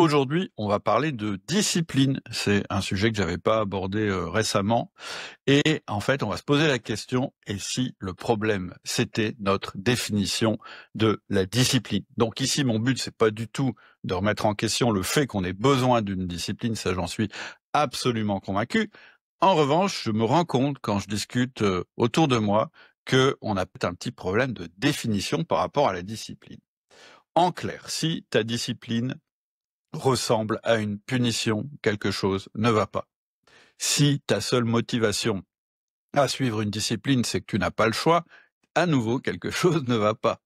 Aujourd'hui, on va parler de discipline. C'est un sujet que j'avais pas abordé récemment. Et en fait, on va se poser la question, et si le problème, c'était notre définition de la discipline? Donc ici, mon but, c'est pas du tout de remettre en question le fait qu'on ait besoin d'une discipline, ça j'en suis absolument convaincu. En revanche, je me rends compte quand je discute autour de moi qu'on a peut-être un petit problème de définition par rapport à la discipline. En clair, si ta discipline ressemble à une punition, quelque chose ne va pas. Si ta seule motivation à suivre une discipline, c'est que tu n'as pas le choix, à nouveau, quelque chose ne va pas.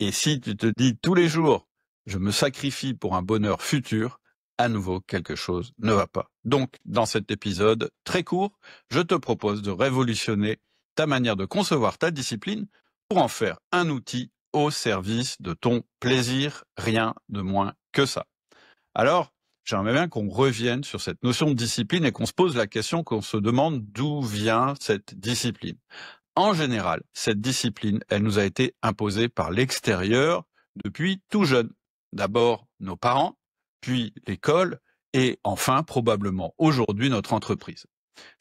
Et si tu te dis tous les jours, je me sacrifie pour un bonheur futur, à nouveau, quelque chose ne va pas. Donc, dans cet épisode très court, je te propose de révolutionner ta manière de concevoir ta discipline pour en faire un outil au service de ton plaisir, rien de moins que ça. Alors, j'aimerais bien qu'on revienne sur cette notion de discipline et qu'on se pose la question, qu'on se demande d'où vient cette discipline. En général, cette discipline, elle nous a été imposée par l'extérieur depuis tout jeune. D'abord nos parents, puis l'école, et enfin probablement aujourd'hui notre entreprise.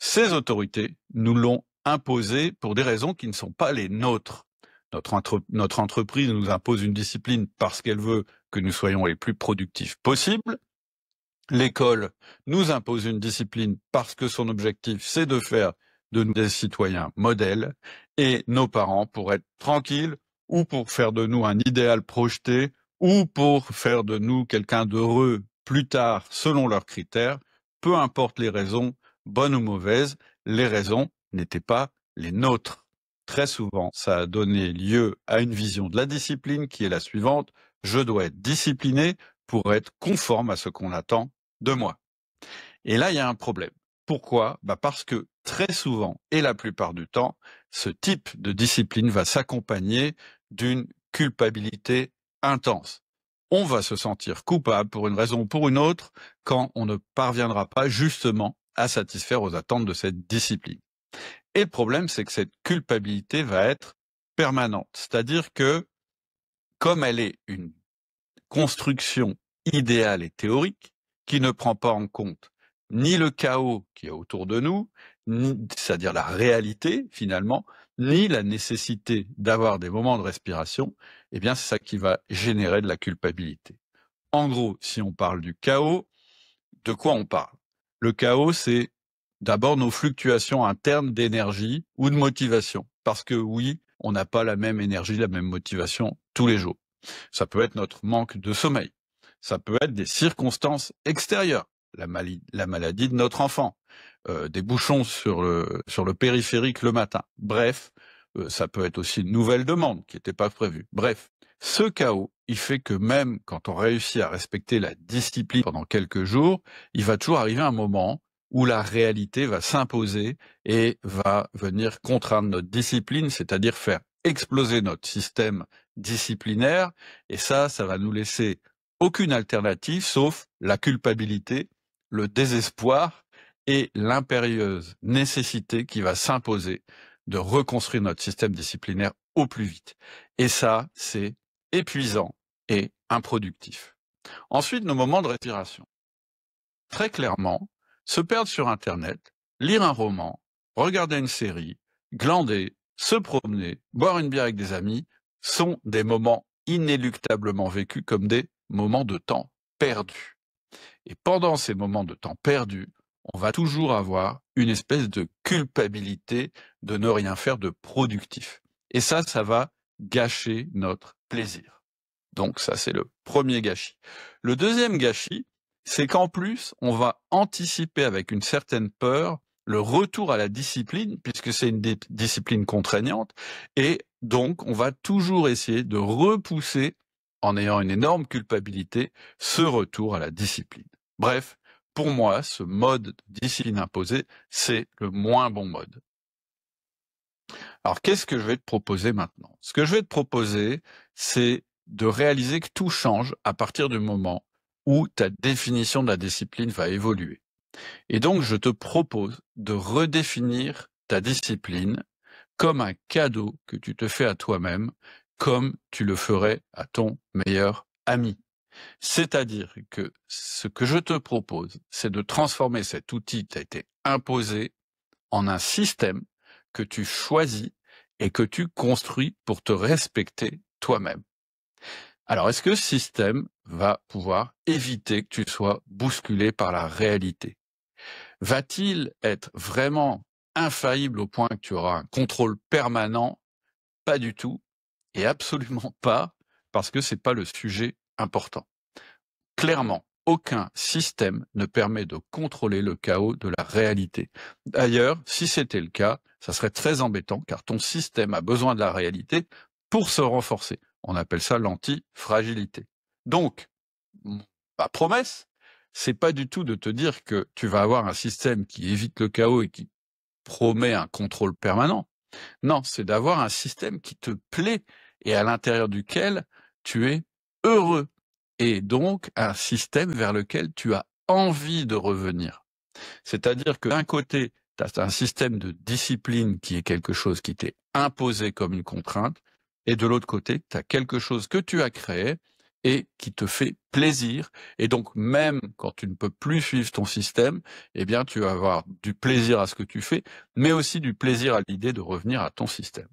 Ces autorités nous l'ont imposée pour des raisons qui ne sont pas les nôtres. Notre entreprise nous impose une discipline parce qu'elle veut que nous soyons les plus productifs possibles. L'école nous impose une discipline parce que son objectif, c'est de faire de nous des citoyens modèles, et nos parents pour être tranquilles, ou pour faire de nous un idéal projeté, ou pour faire de nous quelqu'un d'heureux plus tard selon leurs critères. Peu importe les raisons, bonnes ou mauvaises, les raisons n'étaient pas les nôtres. Très souvent, ça a donné lieu à une vision de la discipline qui est la suivante: je dois être discipliné pour être conforme à ce qu'on attend de moi. Et là, il y a un problème. Pourquoi? Parce que très souvent, et la plupart du temps, ce type de discipline va s'accompagner d'une culpabilité intense. On va se sentir coupable pour une raison ou pour une autre quand on ne parviendra pas justement à satisfaire aux attentes de cette discipline. Et le problème, c'est que cette culpabilité va être permanente. C'est-à-dire que, comme elle est une construction idéale et théorique, qui ne prend pas en compte ni le chaos qui est autour de nous, c'est-à-dire la réalité finalement, ni la nécessité d'avoir des moments de respiration, eh bien c'est ça qui va générer de la culpabilité. En gros, si on parle du chaos, de quoi on parle? Le chaos, c'est d'abord nos fluctuations internes d'énergie ou de motivation. Parce que oui, on n'a pas la même énergie, la même motivation tous les jours. Ça peut être notre manque de sommeil. Ça peut être des circonstances extérieures, la maladie de notre enfant, des bouchons sur le périphérique le matin. Bref, ça peut être aussi une nouvelle demande qui n'était pas prévue. Bref, ce chaos, il fait que même quand on réussit à respecter la discipline pendant quelques jours, il va toujours arriver un moment où la réalité va s'imposer et va venir contraindre notre discipline, c'est-à-dire faire exploser notre système disciplinaire, et ça va nous laisser aucune alternative sauf la culpabilité, le désespoir et l'impérieuse nécessité qui va s'imposer de reconstruire notre système disciplinaire au plus vite. Et ça, c'est épuisant et improductif. Ensuite, nos moments de respiration. Très clairement, se perdre sur Internet, lire un roman, regarder une série, glander, se promener, boire une bière avec des amis, sont des moments inéluctablement vécus comme des moments de temps perdus. Et pendant ces moments de temps perdus, on va toujours avoir une espèce de culpabilité de ne rien faire de productif. Et ça va gâcher notre plaisir. Donc ça, c'est le premier gâchis. Le deuxième gâchis, c'est qu'en plus, on va anticiper avec une certaine peur le retour à la discipline, puisque c'est une discipline contraignante, et donc on va toujours essayer de repousser, en ayant une énorme culpabilité, ce retour à la discipline. Bref, pour moi, ce mode de discipline imposée, c'est le moins bon mode. Alors, qu'est-ce que je vais te proposer maintenant? Ce que je vais te proposer, c'est de réaliser que tout change à partir du moment où ta définition de la discipline va évoluer. Et donc, je te propose de redéfinir ta discipline comme un cadeau que tu te fais à toi-même, comme tu le ferais à ton meilleur ami. C'est-à-dire que ce que je te propose, c'est de transformer cet outil qui t'a été imposé en un système que tu choisis et que tu construis pour te respecter toi-même. Alors, est-ce que ce système va pouvoir éviter que tu sois bousculé par la réalité? Va-t-il être vraiment infaillible au point que tu auras un contrôle permanent? Pas du tout, et absolument pas, parce que c'est pas le sujet important. Clairement, aucun système ne permet de contrôler le chaos de la réalité. D'ailleurs, si c'était le cas, ça serait très embêtant, car ton système a besoin de la réalité pour se renforcer. On appelle ça l'antifragilité. Donc, ma promesse, c'est pas du tout de te dire que tu vas avoir un système qui évite le chaos et qui promet un contrôle permanent. Non, c'est d'avoir un système qui te plaît et à l'intérieur duquel tu es heureux. Et donc un système vers lequel tu as envie de revenir. C'est-à-dire que d'un côté, tu as un système de discipline qui est quelque chose qui t'est imposé comme une contrainte, et de l'autre côté, tu as quelque chose que tu as créé et qui te fait plaisir. Et donc même quand tu ne peux plus suivre ton système, eh bien tu vas avoir du plaisir à ce que tu fais, mais aussi du plaisir à l'idée de revenir à ton système.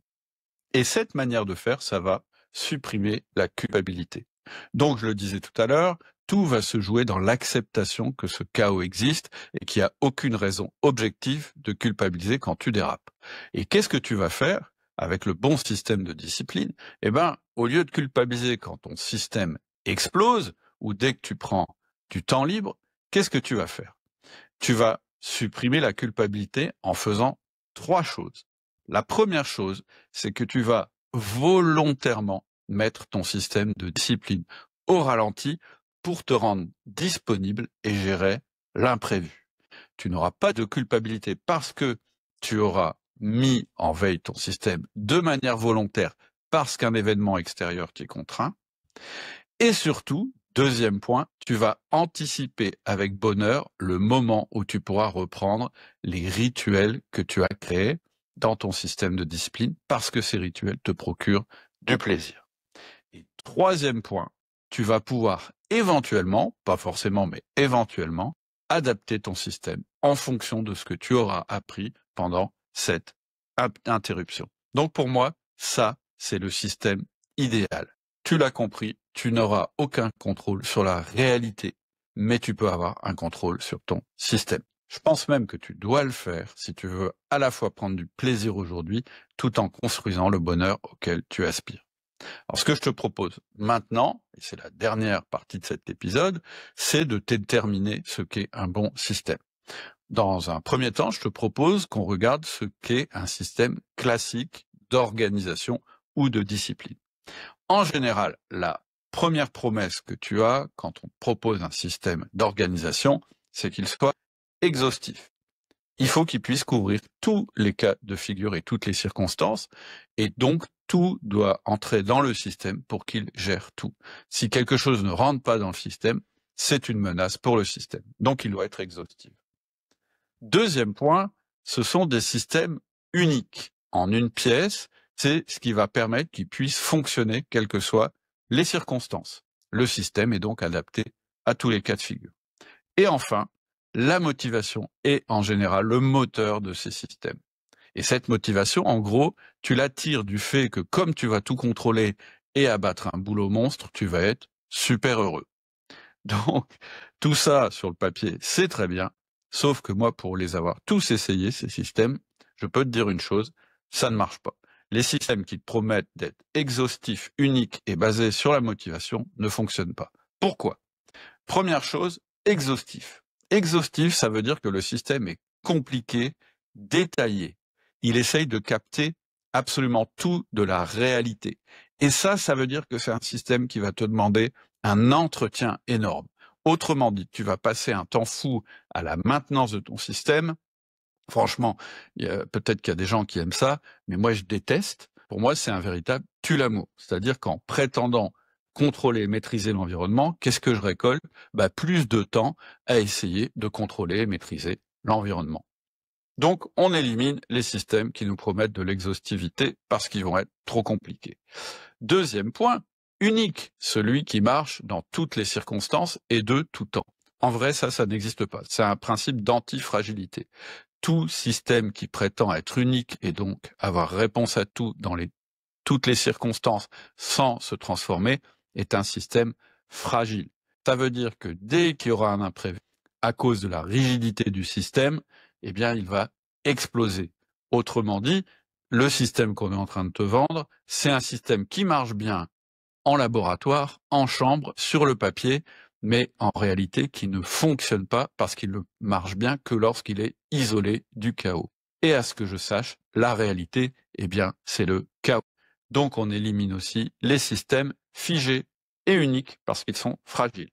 Et cette manière de faire, ça va supprimer la culpabilité. Donc, je le disais tout à l'heure, tout va se jouer dans l'acceptation que ce chaos existe et qu'il n'y a aucune raison objective de culpabiliser quand tu dérapes. Et qu'est-ce que tu vas faire avec le bon système de discipline? Eh ben, au lieu de culpabiliser quand ton système explose ou dès que tu prends du temps libre, qu'est-ce que tu vas faire? Tu vas supprimer la culpabilité en faisant 3 choses. La première chose, c'est que tu vas volontairement mettre ton système de discipline au ralenti pour te rendre disponible et gérer l'imprévu. Tu n'auras pas de culpabilité parce que tu auras mis en veille ton système de manière volontaire parce qu'un événement extérieur t'y contraint. Et surtout, deuxième point, tu vas anticiper avec bonheur le moment où tu pourras reprendre les rituels que tu as créés dans ton système de discipline parce que ces rituels te procurent du plaisir. Et troisième point, tu vas pouvoir éventuellement, pas forcément, mais éventuellement, adapter ton système en fonction de ce que tu auras appris pendant cette interruption. Donc pour moi, ça, c'est le système idéal. Tu l'as compris, tu n'auras aucun contrôle sur la réalité, mais tu peux avoir un contrôle sur ton système. Je pense même que tu dois le faire si tu veux à la fois prendre du plaisir aujourd'hui, tout en construisant le bonheur auquel tu aspires. Alors, ce que je te propose maintenant, et c'est la dernière partie de cet épisode, c'est de déterminer ce qu'est un bon système. Dans un premier temps, je te propose qu'on regarde ce qu'est un système classique d'organisation ou de discipline. En général, la première promesse que tu as quand on te propose un système d'organisation, c'est qu'il soit exhaustif. Il faut qu'il puisse couvrir tous les cas de figure et toutes les circonstances, et donc tout doit entrer dans le système pour qu'il gère tout. Si quelque chose ne rentre pas dans le système, c'est une menace pour le système. Donc il doit être exhaustif. Deuxième point, ce sont des systèmes uniques. En une pièce, c'est ce qui va permettre qu'il puisse fonctionner quelles que soient les circonstances. Le système est donc adapté à tous les cas de figure. Et enfin, la motivation est en général le moteur de ces systèmes. Et cette motivation, en gros, tu la tires du fait que comme tu vas tout contrôler et abattre un boulot monstre, tu vas être super heureux. Donc, tout ça sur le papier, c'est très bien, sauf que moi, pour les avoir tous essayés, ces systèmes, je peux te dire une chose, ça ne marche pas. Les systèmes qui te promettent d'être exhaustifs, uniques et basés sur la motivation ne fonctionnent pas. Pourquoi? Première chose, exhaustif. Exhaustif, ça veut dire que le système est compliqué, détaillé. Il essaye de capter absolument tout de la réalité. Et ça veut dire que c'est un système qui va te demander un entretien énorme. Autrement dit, tu vas passer un temps fou à la maintenance de ton système. Franchement, peut-être qu'il y a des gens qui aiment ça, mais moi je déteste. Pour moi, c'est un véritable tue-l'amour. C'est-à-dire qu'en prétendant contrôler et maîtriser l'environnement, qu'est-ce que je récolte? Plus de temps à essayer de contrôler et maîtriser l'environnement. Donc, on élimine les systèmes qui nous promettent de l'exhaustivité parce qu'ils vont être trop compliqués. Deuxième point, unique, celui qui marche dans toutes les circonstances et de tout temps. En vrai, ça n'existe pas. C'est un principe d'antifragilité. Tout système qui prétend être unique et donc avoir réponse à tout dans toutes les circonstances sans se transformer est un système fragile. Ça veut dire que dès qu'il y aura un imprévu, à cause de la rigidité du système, eh bien, il va exploser. Autrement dit, le système qu'on est en train de te vendre, c'est un système qui marche bien en laboratoire, en chambre, sur le papier, mais en réalité qui ne fonctionne pas parce qu'il ne marche bien que lorsqu'il est isolé du chaos. Et à ce que je sache, la réalité, eh bien, c'est le chaos. Donc on élimine aussi les systèmes figés et uniques parce qu'ils sont fragiles.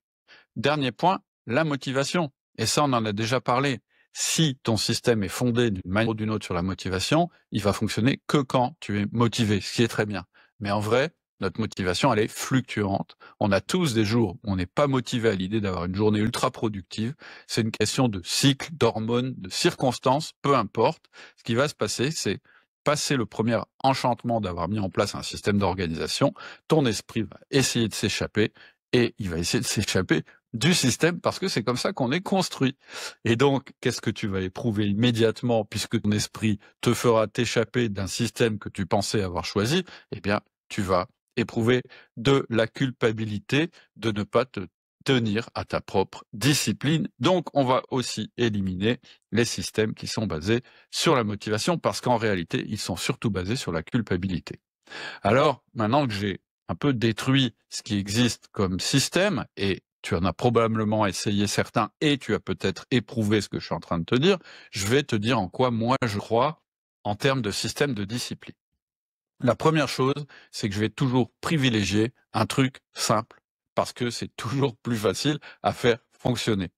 Dernier point, la motivation. Et ça, on en a déjà parlé. Si ton système est fondé d'une manière ou d'une autre sur la motivation, il va fonctionner que quand tu es motivé, ce qui est très bien. Mais en vrai, notre motivation, elle est fluctuante. On a tous des jours où on n'est pas motivé à l'idée d'avoir une journée ultra productive. C'est une question de cycle, d'hormones, de circonstances, peu importe. Ce qui va se passer, c'est passer le premier enchantement d'avoir mis en place un système d'organisation. Ton esprit va essayer de s'échapper et il va essayer de s'échapper du système parce que c'est comme ça qu'on est construit. Et donc, qu'est-ce que tu vas éprouver immédiatement puisque ton esprit te fera t'échapper d'un système que tu pensais avoir choisi? Eh bien, tu vas éprouver de la culpabilité de ne pas te tenir à ta propre discipline. Donc, on va aussi éliminer les systèmes qui sont basés sur la motivation parce qu'en réalité, ils sont surtout basés sur la culpabilité. Alors, maintenant que j'ai un peu détruit ce qui existe comme système, et tu en as probablement essayé certains, et tu as peut-être éprouvé ce que je suis en train de te dire, je vais te dire en quoi moi je crois en termes de système de discipline. La première chose, c'est que je vais toujours privilégier un truc simple, parce que c'est toujours plus facile à faire fonctionner.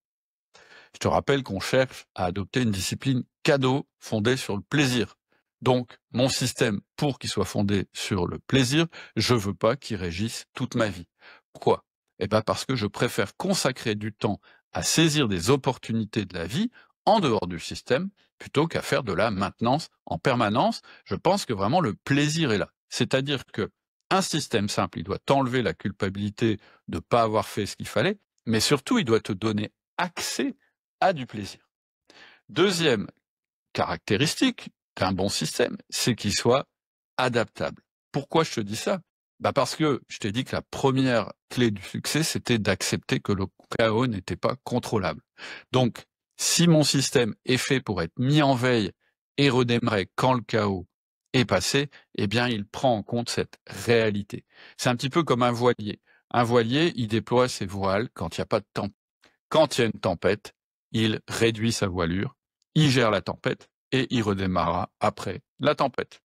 Je te rappelle qu'on cherche à adopter une discipline cadeau fondée sur le plaisir. Donc, mon système, pour qu'il soit fondé sur le plaisir, je veux pas qu'il régisse toute ma vie. Pourquoi? Eh ben parce que je préfère consacrer du temps à saisir des opportunités de la vie en dehors du système, plutôt qu'à faire de la maintenance en permanence. Je pense que vraiment le plaisir est là. C'est-à-dire que un système simple, il doit t'enlever la culpabilité de ne pas avoir fait ce qu'il fallait, mais surtout, il doit te donner accès à du plaisir. Deuxième caractéristique d'un bon système, c'est qu'il soit adaptable. Pourquoi je te dis ça? Parce que je t'ai dit que la première clé du succès, c'était d'accepter que le chaos n'était pas contrôlable. Donc, si mon système est fait pour être mis en veille et redémarrer quand le chaos est passé, eh bien, il prend en compte cette réalité. C'est un petit peu comme un voilier. Un voilier, il déploie ses voiles quand il n'y a pas de tempête. Quand il y a une tempête, il réduit sa voilure, il gère la tempête et il redémarrera après la tempête.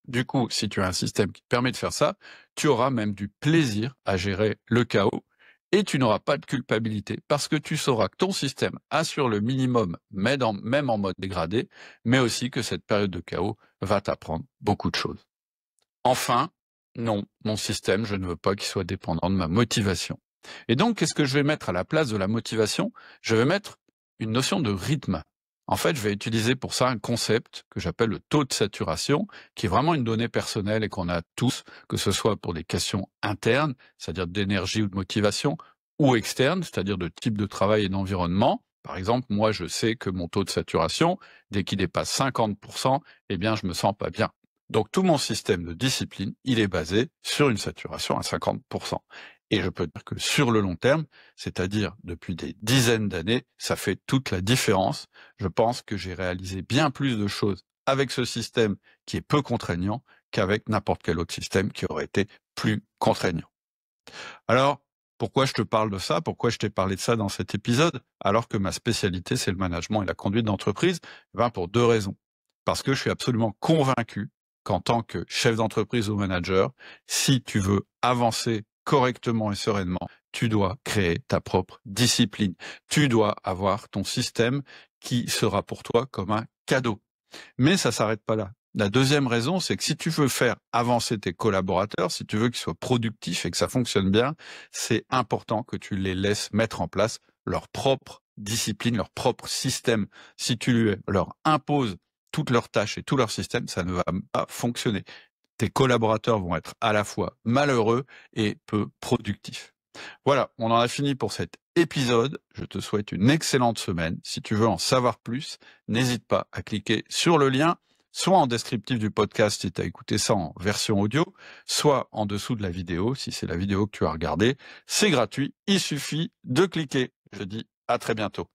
Du coup, si tu as un système qui te permet de faire ça, tu auras même du plaisir à gérer le chaos et tu n'auras pas de culpabilité parce que tu sauras que ton système assure le minimum, même en mode dégradé, mais aussi que cette période de chaos va t'apprendre beaucoup de choses. Enfin, non, mon système, je ne veux pas qu'il soit dépendant de ma motivation. Et donc, qu'est-ce que je vais mettre à la place de la motivation? Je vais mettre une notion de rythme. En fait, je vais utiliser pour ça un concept que j'appelle le taux de saturation, qui est vraiment une donnée personnelle et qu'on a tous, que ce soit pour des questions internes, c'est-à-dire d'énergie ou de motivation, ou externes, c'est-à-dire de type de travail et d'environnement. Par exemple, moi, je sais que mon taux de saturation, dès qu'il dépasse 50%, eh bien, je me sens pas bien. Donc tout mon système de discipline, il est basé sur une saturation à 50%. Et je peux dire que sur le long terme, c'est-à-dire depuis des dizaines d'années, ça fait toute la différence. Je pense que j'ai réalisé bien plus de choses avec ce système qui est peu contraignant qu'avec n'importe quel autre système qui aurait été plus contraignant. Alors, pourquoi je te parle de ça? Pourquoi je t'ai parlé de ça dans cet épisode? Alors que ma spécialité, c'est le management et la conduite d'entreprise? Pour deux raisons. Parce que je suis absolument convaincu qu'en tant que chef d'entreprise ou manager, si tu veux avancer correctement et sereinement, tu dois créer ta propre discipline. Tu dois avoir ton système qui sera pour toi comme un cadeau. Mais ça s'arrête pas là. La deuxième raison, c'est que si tu veux faire avancer tes collaborateurs, si tu veux qu'ils soient productifs et que ça fonctionne bien, c'est important que tu les laisses mettre en place leur propre discipline, leur propre système. Si tu leur imposes toutes leurs tâches et tout leur système, ça ne va pas fonctionner. tes collaborateurs vont être à la fois malheureux et peu productifs. Voilà, on en a fini pour cet épisode. Je te souhaite une excellente semaine. Si tu veux en savoir plus, n'hésite pas à cliquer sur le lien, soit en descriptif du podcast si tu as écouté ça en version audio, soit en dessous de la vidéo si c'est la vidéo que tu as regardée. C'est gratuit, il suffit de cliquer. Je dis à très bientôt.